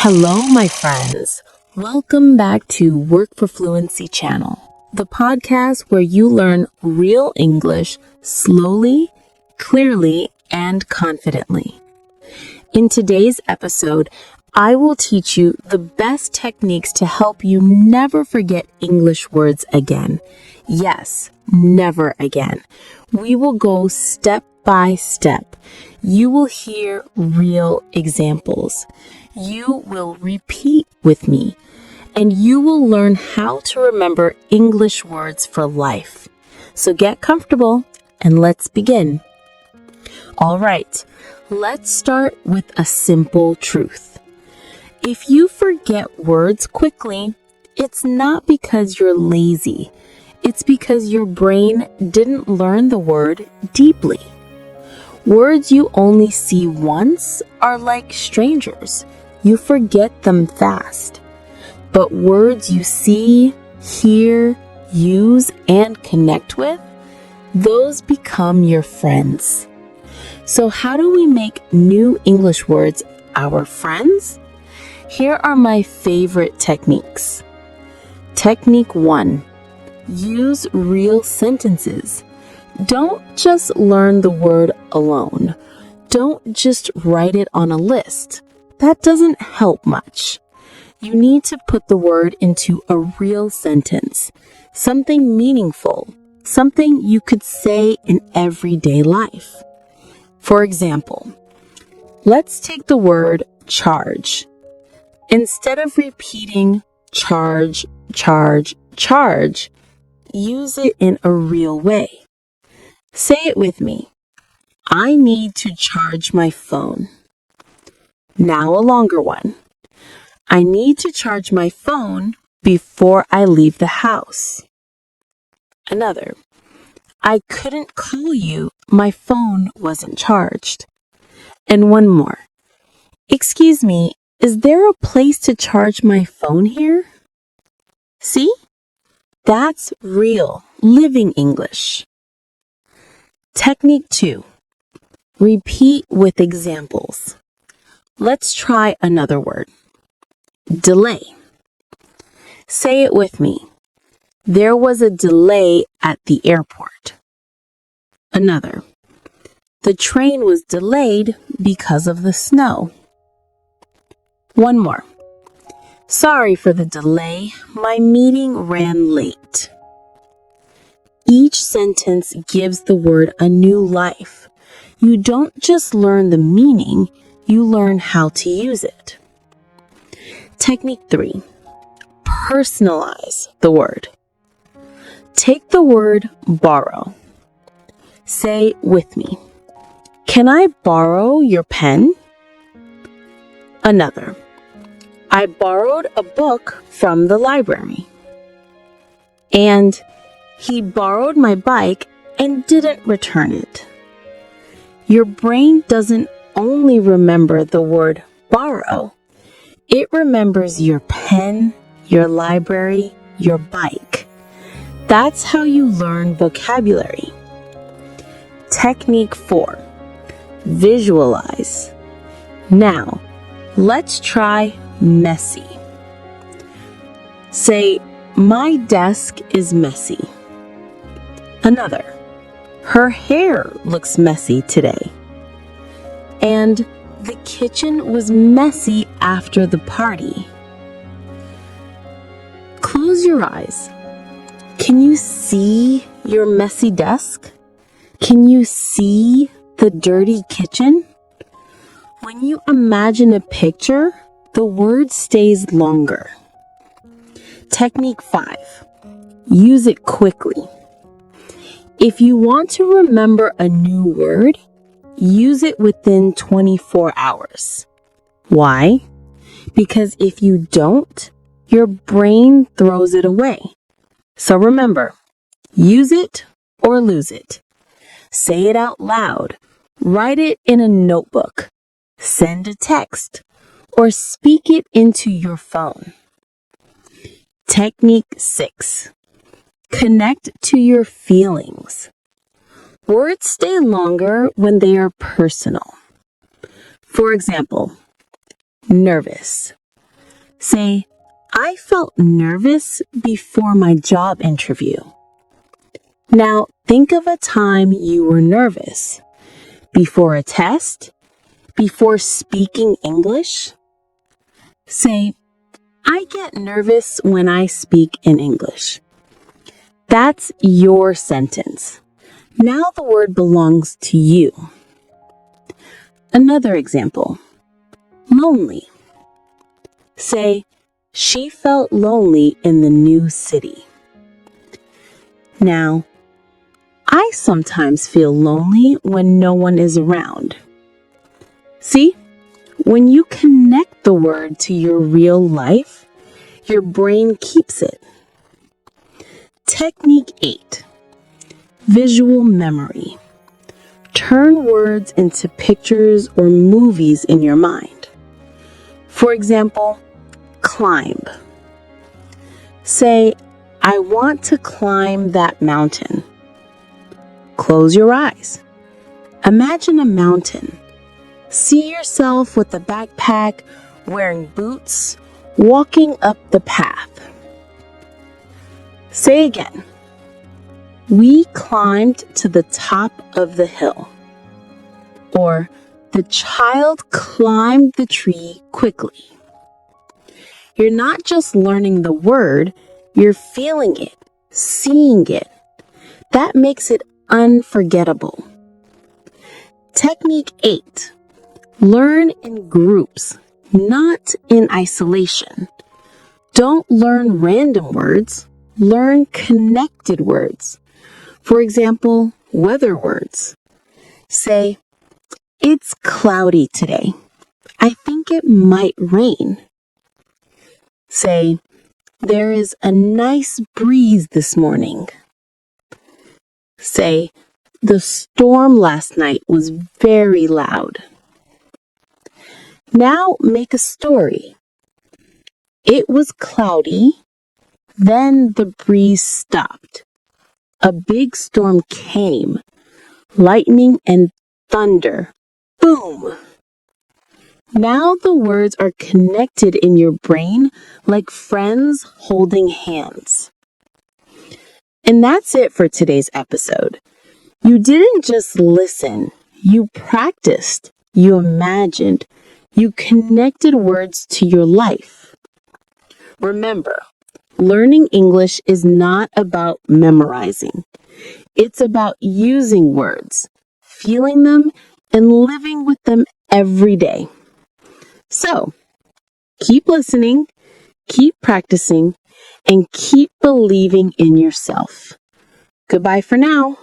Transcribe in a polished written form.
Hello, my friends. Welcome back to Work for Fluency channel, the podcast where you learn real English slowly, clearly, and confidently. In today's episode, I will teach you the best techniques to help you never forget English words again. Yes, never again. We will go step by step. You will hear real examples. You will repeat with me, and you will learn how to remember English words for life. So get comfortable and let's begin. All right, let's start with a simple truth. If you forget words quickly, it's not because you're lazy. It's because your brain didn't learn the word deeply. Words you only see once are like strangers. You forget them fast. But words you see, hear, use, and connect with, those become your friends. So how do we make new English words our friends? Here are my favorite techniques. Technique 1. Use real sentences. Don't just learn the word alone. Don't just write it on a list. That doesn't help much. You need to put the word into a real sentence, something meaningful, something you could say in everyday life. For example, let's take the word charge. Instead of repeating charge, charge, charge, use it in a real way. Say it with me. I need to charge my phone. Now a longer one. I need to charge my phone before I leave the house. Another. I couldn't call you. My phone wasn't charged. And one more. Excuse me, is there a place to charge my phone here? See? That's real, living English. Technique 2. Repeat with examples. Let's try another word. Delay. Say it with me. There was a delay at the airport. Another. The train was delayed because of the snow. One more. Sorry for the delay. My meeting ran late. Each sentence gives the word a new life. You don't just learn the meaning, you learn how to use it. Technique 3. Personalize the word. Take the word borrow. Say with me. Can I borrow your pen? Another. I borrowed a book from the library. And he borrowed my bike and didn't return it. Your brain doesn't only remember the word borrow. It remembers your pen, your library, your bike. That's how you learn vocabulary. Technique 4. Visualize. Now, let's try messy. Say, my desk is messy. Another. Her hair looks messy today. And the kitchen was messy after the party. Close your eyes. Can you see your messy desk? Can you see the dirty kitchen? When you imagine a picture, the word stays longer. Technique 5. Use it quickly. If you want to remember a new word, use it within 24 hours. Why? Because if you don't, your brain throws it away. So remember, use it or lose it. Say it out loud. Write it in a notebook. Send a text or speak it into your phone. Technique 6. Connect to your feelings. Words stay longer when they are personal. For example, nervous. Say, I felt nervous before my job interview. Now, think of a time you were nervous. Before a test? Before speaking English? Say, I get nervous when I speak in English. That's your sentence. Now the word belongs to you. Another example. Lonely. Say, she felt lonely in the new city. Now, I sometimes feel lonely when no one is around. See, when you connect the word to your real life, your brain keeps it. Technique 8. Visual memory. Turn words into pictures or movies in your mind. For example, climb. Say, I want to climb that mountain. Close your eyes. Imagine a mountain. See yourself with a backpack, wearing boots, walking up the path. Say again. We climbed to the top of the hill. Or, the child climbed the tree quickly. You're not just learning the word, you're feeling it, seeing it. That makes it unforgettable. Technique 8. Learn in groups, not in isolation. Don't learn random words, learn connected words. For example, weather words. Say, it's cloudy today. I think it might rain. Say, there is a nice breeze this morning. Say, the storm last night was very loud. Now make a story. It was cloudy, then the breeze stopped. A big storm came, lightning and thunder. Boom! Now the words are connected in your brain like friends holding hands. And that's it for today's episode. You didn't just listen, you practiced, you imagined, you connected words to your life. Remember, learning English is not about memorizing. It's about using words, feeling them, and living with them every day. So, keep listening, keep practicing, and keep believing in yourself. Goodbye for now.